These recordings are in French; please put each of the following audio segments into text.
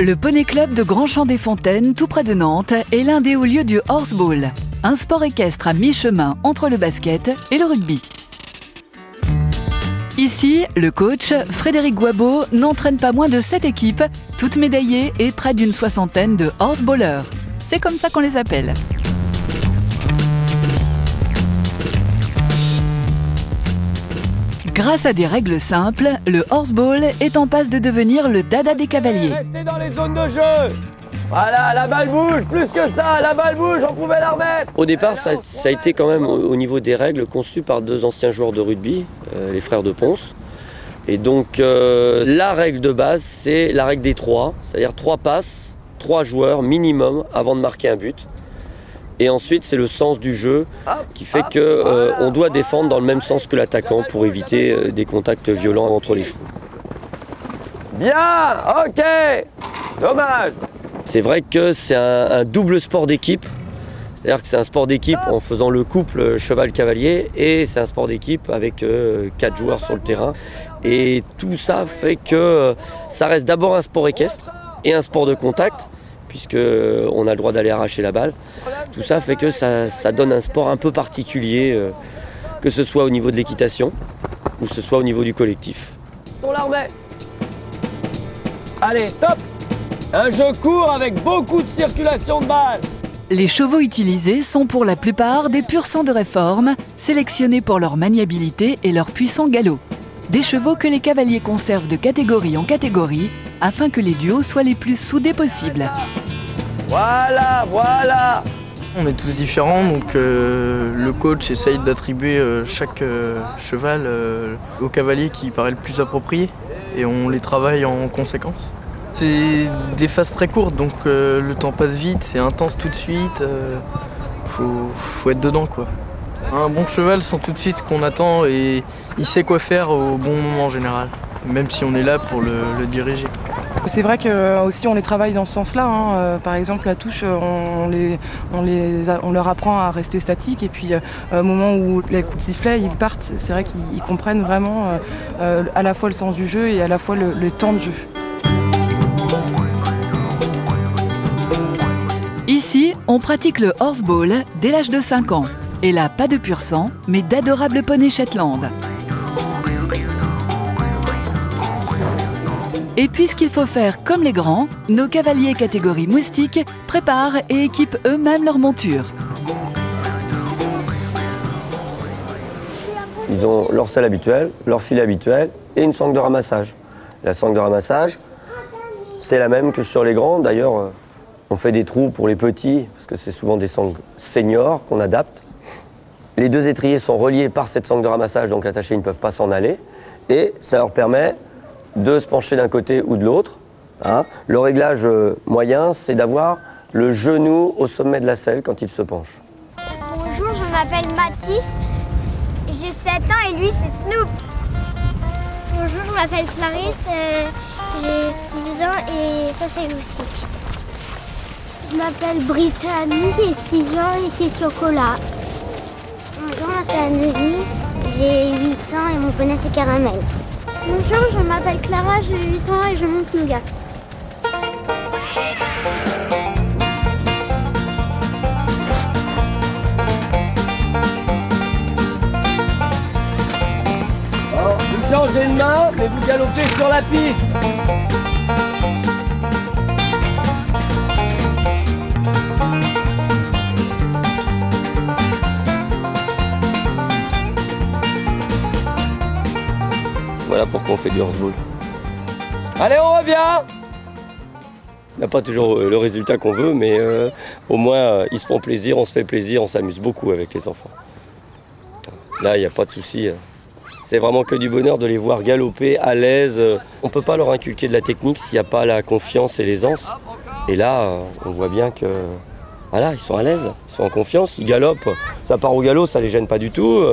Le Poney Club de Grand-Champ-des-Fontaines, tout près de Nantes, est l'un des hauts lieux du horseball, un sport équestre à mi-chemin entre le basket et le rugby. Ici, le coach, Frédéric Guabeau, n'entraîne pas moins de 7 équipes, toutes médaillées et près d'une soixantaine de horseballers. C'est comme ça qu'on les appelle. Grâce à des règles simples, le horseball est en passe de devenir le dada des cavaliers. Restez dans les zones de jeu. Voilà, la balle bouge, plus que ça, la balle bouge, on pouvait la remettre. Au départ, ça a été quand même au niveau des règles conçu par 2 anciens joueurs de rugby, les frères de Ponce. Et donc la règle de base, c'est la règle des 3, c'est-à-dire 3 passes, 3 joueurs minimum avant de marquer un but. Et ensuite, c'est le sens du jeu qui fait qu'on doit défendre dans le même sens que l'attaquant pour éviter des contacts violents entre les chevaux. Bien, ok, dommage. C'est vrai que c'est un double sport d'équipe. C'est-à-dire que c'est un sport d'équipe en faisant le couple cheval-cavalier et c'est un sport d'équipe avec 4 joueurs sur le terrain. Et tout ça fait que ça reste d'abord un sport équestre et un sport de contact, puisqu'on a le droit d'aller arracher la balle. Tout ça fait que ça donne un sport un peu particulier, que ce soit au niveau de l'équitation ou que ce soit au niveau du collectif. On la remet. Allez, top. Un jeu court avec beaucoup de circulation de balles. Les chevaux utilisés sont pour la plupart des pur sang de réforme, sélectionnés pour leur maniabilité et leur puissant galop. Des chevaux que les cavaliers conservent de catégorie en catégorie, afin que les duos soient les plus soudés possibles. Voilà, voilà. On est tous différents, donc le coach essaye d'attribuer chaque cheval au cavalier qui paraît le plus approprié et on les travaille en conséquence. C'est des phases très courtes, donc le temps passe vite, c'est intense tout de suite, faut être dedans quoi. Un bon cheval sent tout de suite qu'on attend et il sait quoi faire au bon moment en général, même si on est là pour le diriger. C'est vrai que aussi on les travaille dans ce sens-là. Hein. Par exemple, la touche, on leur apprend à rester statique et puis au moment où les coups de sifflet ils partent, c'est vrai qu'ils comprennent vraiment à la fois le sens du jeu et à la fois le temps de jeu. Ici, on pratique le horseball dès l'âge de 5 ans. Et là, pas de pur sang, mais d'adorables poneys Shetland. Et puisqu'il faut faire comme les grands, nos cavaliers catégorie moustique préparent et équipent eux-mêmes leur monture. Ils ont leur selle habituelle, leur filet habituel et une sangle de ramassage. La sangle de ramassage, c'est la même que sur les grands. D'ailleurs, on fait des trous pour les petits, parce que c'est souvent des sangles seniors qu'on adapte. Les 2 étriers sont reliés par cette sangle de ramassage, donc attachés, ils ne peuvent pas s'en aller. Et ça leur permet de se pencher d'un côté ou de l'autre. Hein. Le réglage moyen, c'est d'avoir le genou au sommet de la selle quand il se penche. Bonjour, je m'appelle Mathis, j'ai 7 ans et lui c'est Snoop. Bonjour, je m'appelle Clarisse, j'ai 6 ans et ça c'est Loustique. Je m'appelle Brittany, j'ai 6 ans et c'est Chocolat. Bonjour, moi c'est Annelie, j'ai 8 ans et mon poney c'est Caramel. Bonjour, je m'appelle Clara, j'ai 8 ans et je monte Nougat. Alors, vous changez de main, mais vous galopez sur la piste. Voilà pourquoi on fait du horseball. Allez, on revient. On n'a pas toujours le résultat qu'on veut, mais au moins ils se font plaisir, on se fait plaisir, on s'amuse beaucoup avec les enfants. Là, il n'y a pas de souci. C'est vraiment que du bonheur de les voir galoper à l'aise. On ne peut pas leur inculquer de la technique s'il n'y a pas la confiance et l'aisance. Et là, on voit bien que voilà, ils sont à l'aise, ils sont en confiance, ils galopent. Ça part au galop, ça les gêne pas du tout.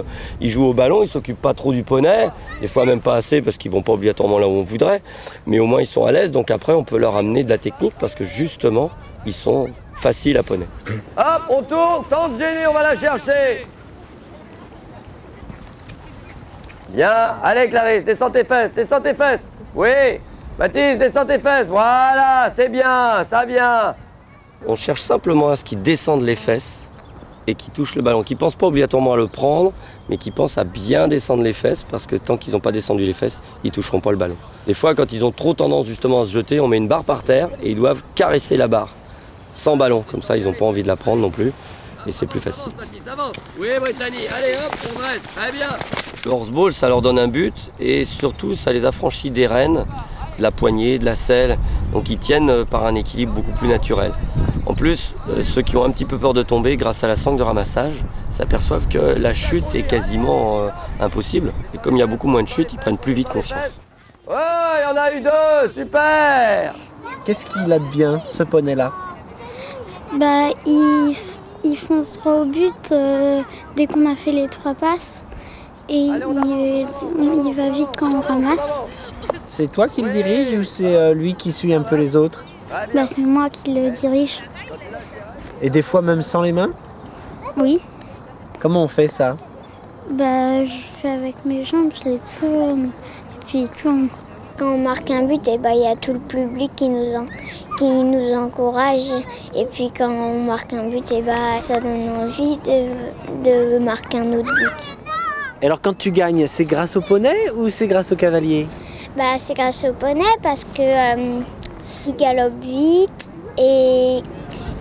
Ils jouent au ballon, ils s'occupent pas trop du poney. Des fois même pas assez parce qu'ils vont pas obligatoirement là où on voudrait. Mais au moins ils sont à l'aise, donc après on peut leur amener de la technique parce que justement, ils sont faciles à poney. Hop, on tourne, sans se gêner, on va la chercher. Bien, allez Clarisse, descends tes fesses, descends tes fesses. Oui, Mathis, descends tes fesses. Voilà, c'est bien, ça vient. On cherche simplement à ce qu'ils descendent les fesses et qu'ils touchent le ballon, qu'ils ne pensent pas obligatoirement à le prendre, mais qu'ils pensent à bien descendre les fesses, parce que tant qu'ils n'ont pas descendu les fesses, ils ne toucheront pas le ballon. Des fois, quand ils ont trop tendance justement à se jeter, on met une barre par terre et ils doivent caresser la barre, sans ballon. Comme ça, ils n'ont pas envie de la prendre non plus, et c'est plus facile. Oui, Brittany, allez hop, on reste, très bien. Le horseball, ça leur donne un but, et surtout, ça les affranchit des rênes, de la poignée, de la selle, donc ils tiennent par un équilibre beaucoup plus naturel. En plus, ceux qui ont un petit peu peur de tomber, grâce à la sangle de ramassage, s'aperçoivent que la chute est quasiment impossible. Et comme il y a beaucoup moins de chutes, ils prennent plus vite confiance. Ouais, il y en a eu 2, super. Qu'est-ce qu'il a de bien, ce poney-là? Bah, il foncera au but dès qu'on a fait les 3 passes. Et il va vite quand on ramasse. C'est toi qui le dirige ou c'est lui qui suit un peu les autres? Bah, c'est moi qui le dirige. Et des fois même sans les mains? Oui. Comment on fait ça? Bah, je fais avec mes jambes, je les tourne, puis il tourne. Quand on marque un but, et bah, y a tout le public qui nous encourage. Et puis quand on marque un but, et bah, ça donne envie de marquer un autre but. Et alors quand tu gagnes, c'est grâce au poney ou c'est grâce au cavalier? Bah, c'est grâce au poney parce que il galope vite et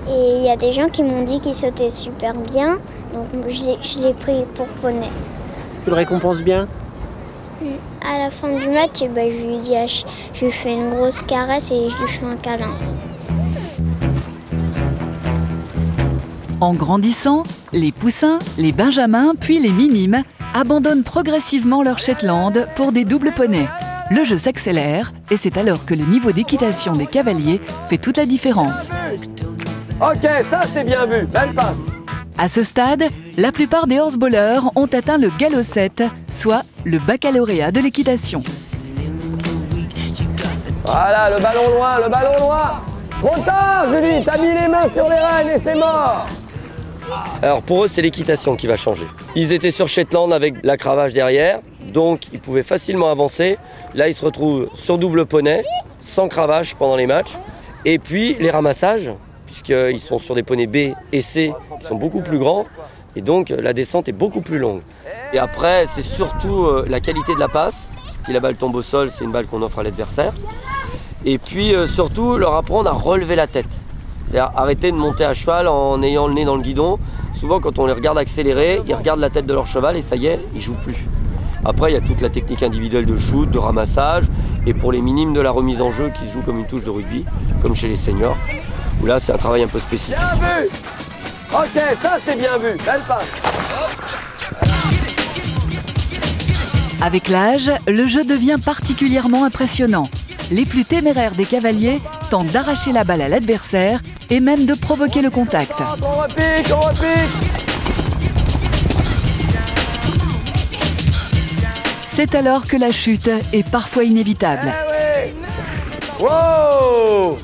il y a des gens qui m'ont dit qu'il sautait super bien, donc je l'ai pris pour poney. Tu le récompenses bien? À la fin du match, je lui fais une grosse caresse et je lui fais un câlin. En grandissant, les poussins, les benjamins puis les minimes abandonnent progressivement leur Shetland pour des doubles poneys. Le jeu s'accélère et c'est alors que le niveau d'équitation des cavaliers fait toute la différence. Ok, ça c'est bien vu, belle passe. À ce stade, la plupart des horseballers ont atteint le galop 7, soit le baccalauréat de l'équitation. Voilà, le ballon loin, le ballon loin. Trop tard, Julie, t'as mis les mains sur les rênes et c'est mort. Alors pour eux, c'est l'équitation qui va changer. Ils étaient sur Shetland avec la cravache derrière, donc ils pouvaient facilement avancer. Là, ils se retrouvent sur double poney, sans cravache pendant les matchs. Et puis les ramassages, puisqu'ils sont sur des poneys B et C, qui sont beaucoup plus grands. Et donc la descente est beaucoup plus longue. Et après, c'est surtout la qualité de la passe. Si la balle tombe au sol, c'est une balle qu'on offre à l'adversaire. Et puis surtout, leur apprendre à relever la tête. C'est-à-dire arrêter de monter à cheval en ayant le nez dans le guidon. Souvent, quand on les regarde accélérer, ils regardent la tête de leur cheval et ça y est, ils ne jouent plus. Après, il y a toute la technique individuelle de shoot, de ramassage, et pour les minimes, de la remise en jeu qui se joue comme une touche de rugby, comme chez les seniors, où là, c'est un travail un peu spécifique. Bien vu. Ok, ça c'est bien vu, belle passe. Avec l'âge, le jeu devient particulièrement impressionnant. Les plus téméraires des cavaliers tentent d'arracher la balle à l'adversaire et même de provoquer le contact. On repique, on repique. C'est alors que la chute est parfois inévitable. Eh oui. Wow.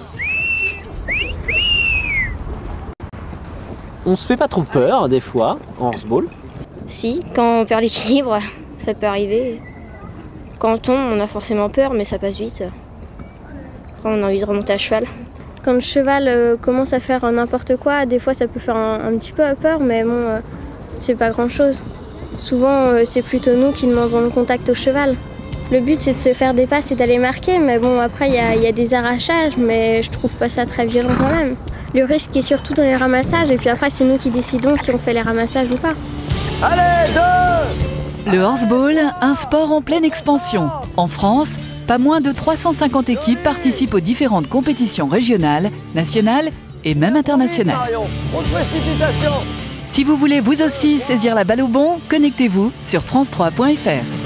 On se fait pas trop peur des fois en horseball? Si, quand on perd l'équilibre, ça peut arriver. Quand on tombe, on a forcément peur, mais ça passe vite. Après, on a envie de remonter à cheval. Quand le cheval commence à faire n'importe quoi, des fois ça peut faire un petit peu peur, mais bon, c'est pas grand-chose. Souvent, c'est plutôt nous qui demandons le contact au cheval. Le but, c'est de se faire des passes et d'aller marquer, mais bon, après, il y a des arrachages, mais je trouve pas ça très violent quand même. Le risque est surtout dans les ramassages, et puis après, c'est nous qui décidons si on fait les ramassages ou pas. Allez, 2. Le horseball, un sport en pleine expansion. En France, pas moins de 350 équipes participent aux différentes compétitions régionales, nationales et même internationales. Si vous voulez vous aussi saisir la balle au bond, connectez-vous sur france3.fr.